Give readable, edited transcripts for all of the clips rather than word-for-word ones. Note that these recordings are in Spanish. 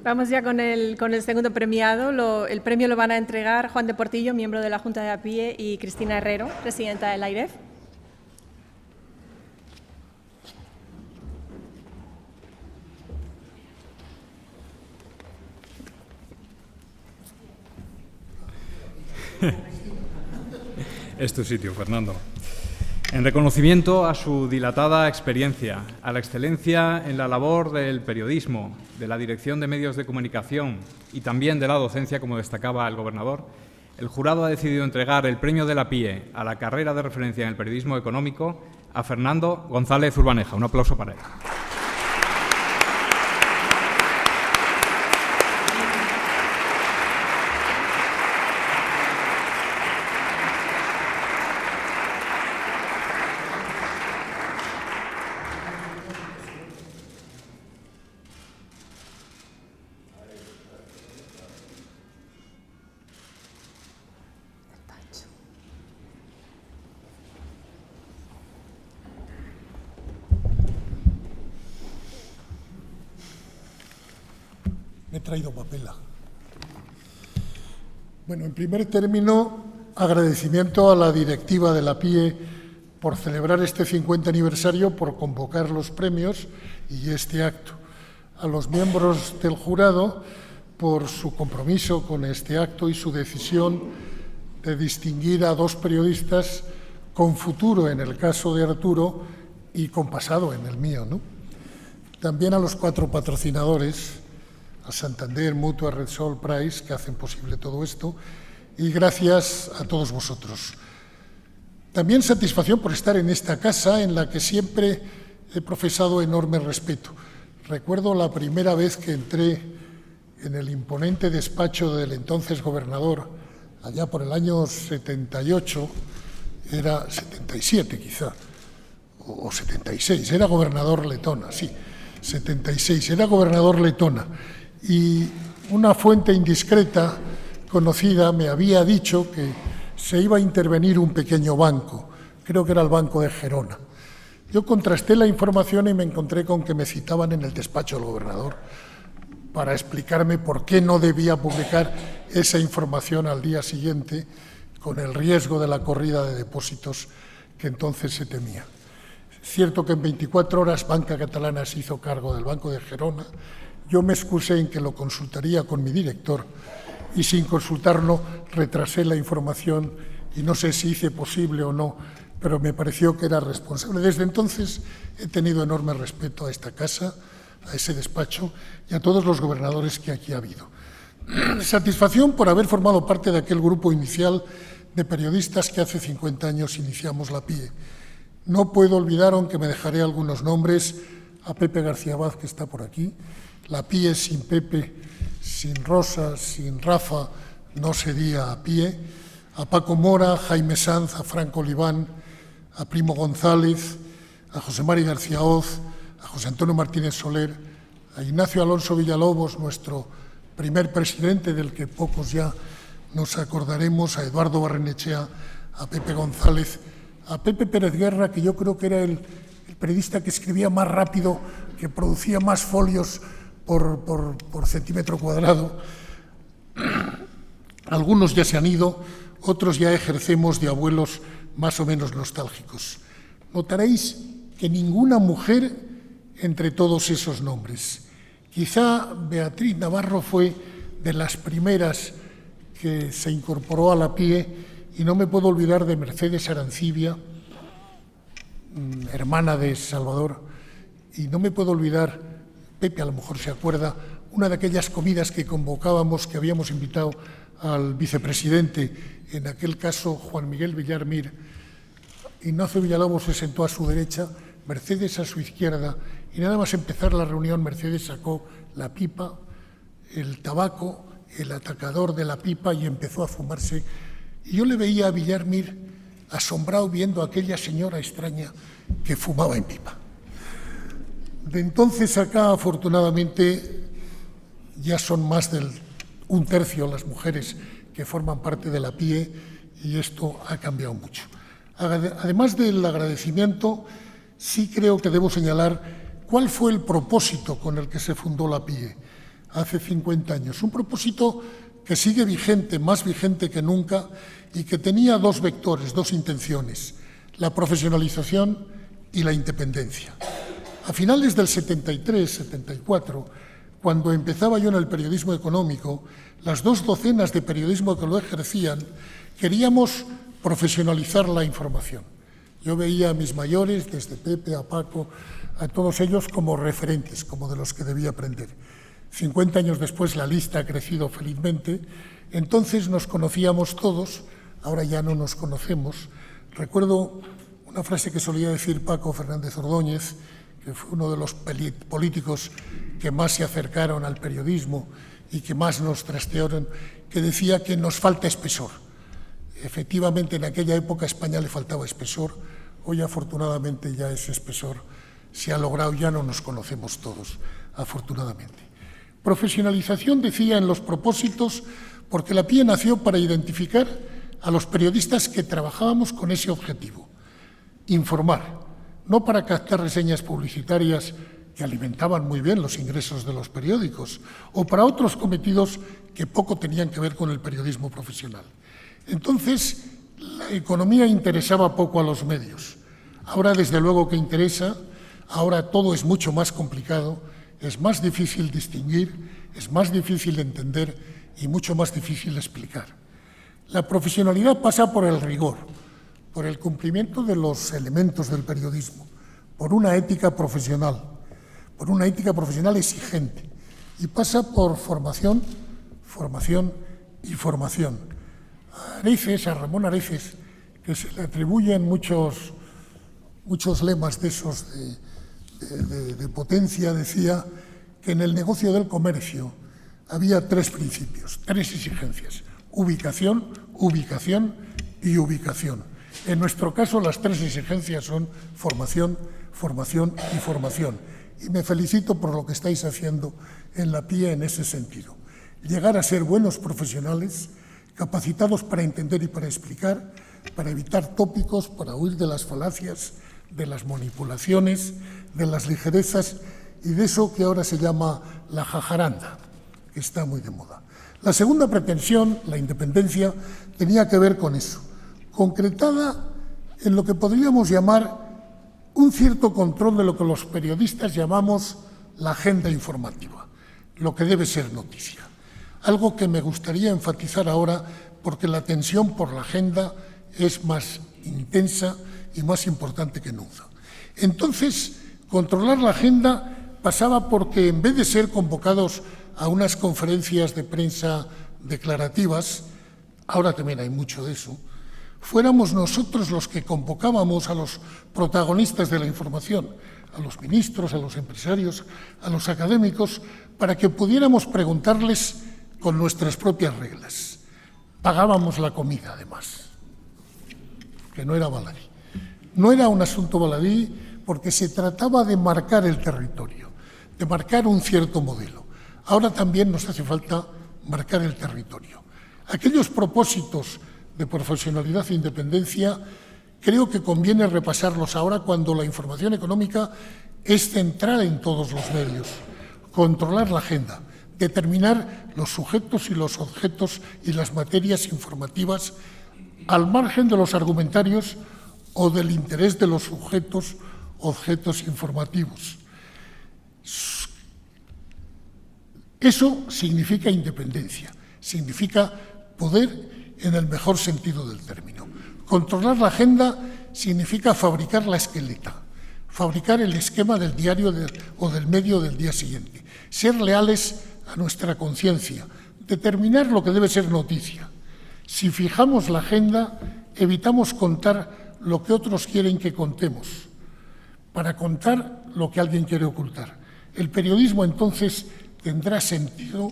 Vamos ya con el segundo premiado. El premio lo van a entregar Juan de Portillo, miembro de la Junta de APIE, y Cristina Herrero, presidenta del AIREF. Es tu sitio, Fernando. En reconocimiento a su dilatada experiencia, a la excelencia en la labor del periodismo, de la dirección de medios de comunicación y también de la docencia, como destacaba el gobernador, el jurado ha decidido entregar el premio de la PIE a la carrera de referencia en el periodismo económico a Fernando González Urbaneja. Un aplauso para él. Me he traído papela. Bueno, en primer término, agradecimiento a la directiva de la PIE por celebrar este 50 aniversario, por convocar los premios y este acto. A los miembros del jurado por su compromiso con este acto y su decisión de distinguir a dos periodistas con futuro en el caso de Arturo y con pasado en el mío, ¿no? También a los 4 patrocinadores, a Santander, Mutua, Repsol, Price, que hacen posible todo esto, y gracias a todos vosotros. También satisfacción por estar en esta casa en la que siempre he profesado enorme respeto. Recuerdo la primera vez que entré en el imponente despacho del entonces gobernador, allá por el año 78, era 77 quizá, o 76, era gobernador letona, sí, 76, era gobernador letona. Y una fuente indiscreta conocida me había dicho que se iba a intervenir un pequeño banco, creo que era el Banco de Gerona. Yo contrasté la información y me encontré con que me citaban en el despacho del gobernador para explicarme por qué no debía publicar esa información al día siguiente con el riesgo de la corrida de depósitos que entonces se temía. Es cierto que en 24 horas Banca Catalana se hizo cargo del Banco de Gerona. Yo me excusé en que lo consultaría con mi director y sin consultarlo retrasé la información y no sé si hice posible o no, pero me pareció que era responsable. Desde entonces he tenido enorme respeto a esta casa, a ese despacho y a todos los gobernadores que aquí ha habido. Satisfacción por haber formado parte de aquel grupo inicial de periodistas que hace 50 años iniciamos la PIE. No puedo olvidar, aunque me dejaré algunos nombres, a Pepe García Abad, que está por aquí. La PIE sin Pepe, sin Rosa, sin Rafa, no sería PIE. A Paco Mora, a Jaime Sanz, a Franco Oliván, a Primo González, a José Mari García Oz, a José Antonio Martínez Soler, a Ignacio Alonso Villalobos, nuestro primer presidente, del que pocos ya nos acordaremos, a Eduardo Barrenechea, a Pepe González, a Pepe Pérez Guerra, que yo creo que era el periodista que escribía más rápido, que producía más folios por centímetro cuadrado. Algunos ya se han ido, otros ya ejercemos de abuelos más o menos nostálgicos. Notaréis que ninguna mujer entre todos esos nombres. Quizá Beatriz Navarro fue de las primeras que se incorporó a la PIE y no me puedo olvidar de Mercedes Arancibia, hermana de Salvador, y no me puedo olvidar, Pepe a lo mejor se acuerda, una de aquellas comidas que convocábamos, que habíamos invitado al vicepresidente, en aquel caso Juan Miguel Villar Mir. Ignacio Villalobos se sentó a su derecha, Mercedes a su izquierda, y nada más empezar la reunión, Mercedes sacó la pipa, el tabaco, el atacador de la pipa y empezó a fumarse. Y yo le veía a Villar Mir asombrado viendo a aquella señora extraña que fumaba en pipa. De entonces acá, afortunadamente, ya son más del 1/3 las mujeres que forman parte de la PIE y esto ha cambiado mucho. Además del agradecimiento, sí creo que debo señalar cuál fue el propósito con el que se fundó la PIE. hace 50 años. Un propósito que sigue vigente, más vigente que nunca, y que tenía dos vectores, dos intenciones: la profesionalización y la independencia. A finales del 73-74, cuando empezaba yo en el periodismo económico, las 2 docenas de periodismo que lo ejercían queríamos profesionalizar la información. Yo veía a mis mayores, desde Pepe a Paco, a todos ellos como referentes, como de los que debía aprender. 50 años después la lista ha crecido felizmente. Entonces nos conocíamos todos, ahora ya no nos conocemos. Recuerdo una frase que solía decir Paco Fernández Ordóñez, que fue uno de los políticos que más se acercaron al periodismo y que más nos trastearon, que decía que nos falta espesor. Efectivamente, en aquella época a España le faltaba espesor. Hoy, afortunadamente, ya ese espesor se ha logrado, ya no nos conocemos todos, afortunadamente. Profesionalización, decía, en los propósitos, porque la PIE nació para identificar a los periodistas que trabajábamos con ese objetivo: informar, no para captar reseñas publicitarias que alimentaban muy bien los ingresos de los periódicos, o para otros cometidos que poco tenían que ver con el periodismo profesional. Entonces, la economía interesaba poco a los medios. Ahora, desde luego que interesa. Ahora todo es mucho más complicado, es más difícil distinguir, es más difícil entender y mucho más difícil explicar. La profesionalidad pasa por el rigor, por el cumplimiento de los elementos del periodismo, por una ética profesional exigente, y pasa por formación, formación y formación. A Ramón Areces, que se le atribuyen muchos lemas de esos de potencia, decía que en el negocio del comercio había 3 principios, 3 exigencias: ubicación, ubicación y ubicación. En nuestro caso, las 3 exigencias son formación, formación y formación. Y me felicito por lo que estáis haciendo en la PIE en ese sentido. Llegar a ser buenos profesionales, capacitados para entender y para explicar, para evitar tópicos, para huir de las falacias, de las manipulaciones, de las ligerezas y de eso que ahora se llama la jajaranda, que está muy de moda. La segunda pretensión, la independencia, tenía que ver con eso, concretada en lo que podríamos llamar un cierto control de lo que los periodistas llamamos la agenda informativa, lo que debe ser noticia. Algo que me gustaría enfatizar ahora, porque la tensión por la agenda es más intensa y más importante que nunca. Entonces, controlar la agenda pasaba porque, en vez de ser convocados a unas conferencias de prensa declarativas, ahora también hay mucho de eso, fuéramos nosotros los que convocábamos a los protagonistas de la información, a los ministros, a los empresarios, a los académicos, para que pudiéramos preguntarles con nuestras propias reglas. Pagábamos la comida, además, que no era baladí. No era un asunto baladí porque se trataba de marcar el territorio, de marcar un cierto modelo. Ahora también nos hace falta marcar el territorio. Aquellos propósitos de profesionalidad e independencia creo que conviene repasarlos ahora cuando la información económica es central en todos los medios. Controlar la agenda, determinar los sujetos y los objetos y las materias informativas al margen de los argumentarios o del interés de los sujetos, objetos informativos. Eso significa independencia, significa poder en el mejor sentido del término. Controlar la agenda significa fabricar la esqueleta, fabricar el esquema del diario o del medio del día siguiente, ser leales a nuestra conciencia, determinar lo que debe ser noticia. Si fijamos la agenda, evitamos contar lo que otros quieren que contemos, para contar lo que alguien quiere ocultar. El periodismo, entonces, tendrá sentido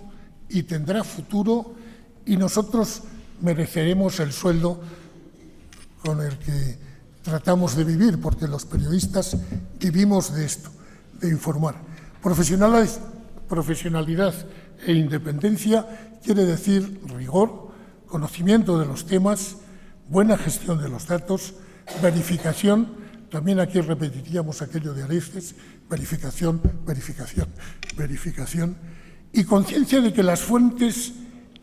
y tendrá futuro, y nosotros mereceremos el sueldo con el que tratamos de vivir, porque los periodistas vivimos de esto, de informar. Profesionalidad e independencia quiere decir rigor, conocimiento de los temas, buena gestión de los datos, verificación. También aquí repetiríamos aquello de Areces: verificación, verificación, verificación, y conciencia de que las fuentes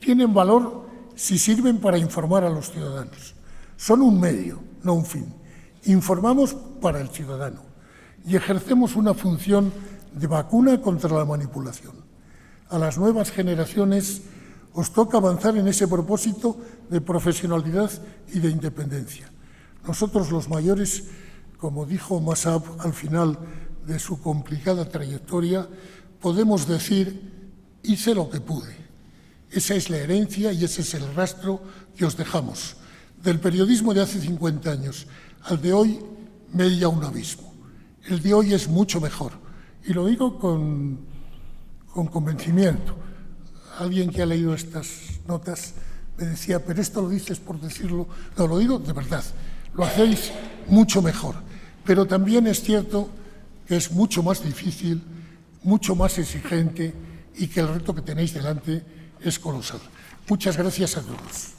tienen valor si sirven para informar a los ciudadanos. Son un medio, no un fin. Informamos para el ciudadano y ejercemos una función de vacuna contra la manipulación. A las nuevas generaciones os toca avanzar en ese propósito de profesionalidad y de independencia. Nosotros, los mayores, como dijo Masab al final de su complicada trayectoria, podemos decir: hice lo que pude. Esa es la herencia y ese es el rastro que os dejamos. Del periodismo de hace 50 años al de hoy media un abismo. El de hoy es mucho mejor. Y lo digo con convencimiento. Alguien que ha leído estas notas me decía: pero esto lo dices por decirlo. No, lo digo de verdad. Lo hacéis mucho mejor. Pero también es cierto que es mucho más difícil, mucho más exigente y que el reto que tenéis delante es colosal. Muchas gracias a todos.